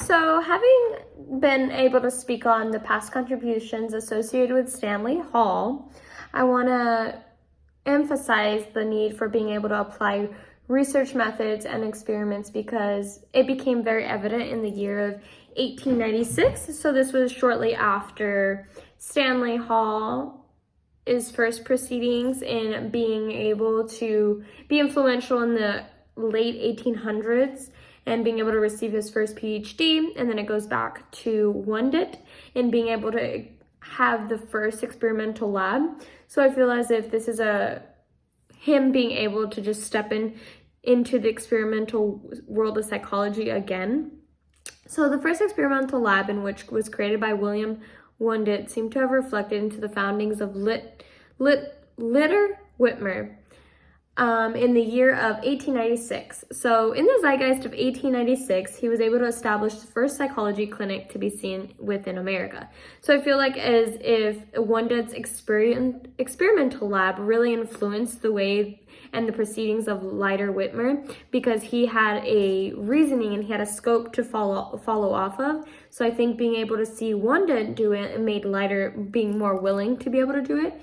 So having been able to speak on the past contributions associated with Stanley Hall, I want to emphasize the need for being able to apply research methods and experiments because it became very evident in the year of 1896. So this was shortly after Stanley Hall's first proceedings in being able to be influential in the late 1800s and being able to receive his first PhD. And then it goes back to Wundit and being able to have the first experimental lab. So I feel as if this is him being able to just step into the experimental world of psychology again. So the first experimental lab, in which was created by William Wundit, seemed to have reflected into the foundings of Witmer in the year of 1896. So in the zeitgeist of 1896, he was able to establish the first psychology clinic to be seen within America. So I feel like as if Wundit's experimental lab really influenced the way and the proceedings of Leiter Witmer, because he had a reasoning and he had a scope to follow off of. So I think being able to see Wundit do it and made Leiter being more willing to be able to do it.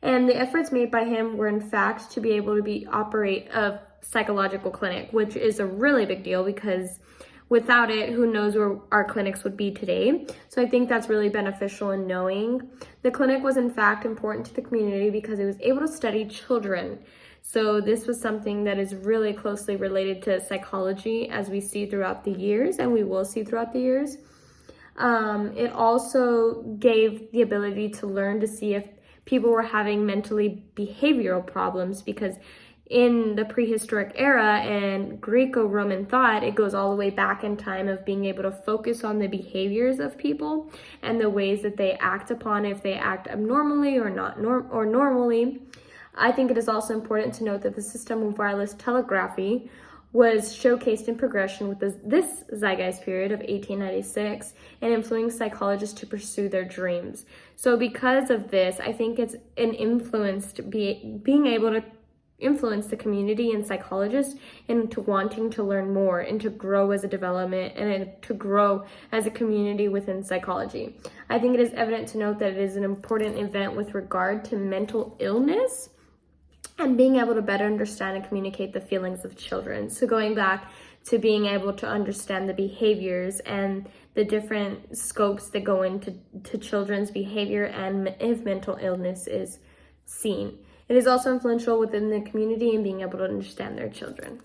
And the efforts made by him were in fact to be able to operate a psychological clinic, which is a really big deal because without it, who knows where our clinics would be today. So I think that's really beneficial in knowing. The clinic was in fact important to the community because it was able to study children. So this was something that is really closely related to psychology, as we see throughout the years, and we will see throughout the years. It also gave the ability to learn to see if people were having mentally behavioral problems, because in the prehistoric era and Greco-Roman thought, it goes all the way back in time of being able to focus on the behaviors of people and the ways that they act upon, if they act abnormally or or normally. I think it is also important to note that the system of wireless telegraphy was showcased in progression with this zeitgeist period of 1896 and influencing psychologists to pursue their dreams. So because of this, I think it's an influence to being able to influence the community and psychologists into wanting to learn more and to grow as a development and to grow as a community within psychology. I think it is evident to note that it is an important event with regard to mental illness and being able to better understand and communicate the feelings of children. So going back to being able to understand the behaviors and the different scopes that go into children's behavior and if mental illness is seen. It is also influential within the community in being able to understand their children.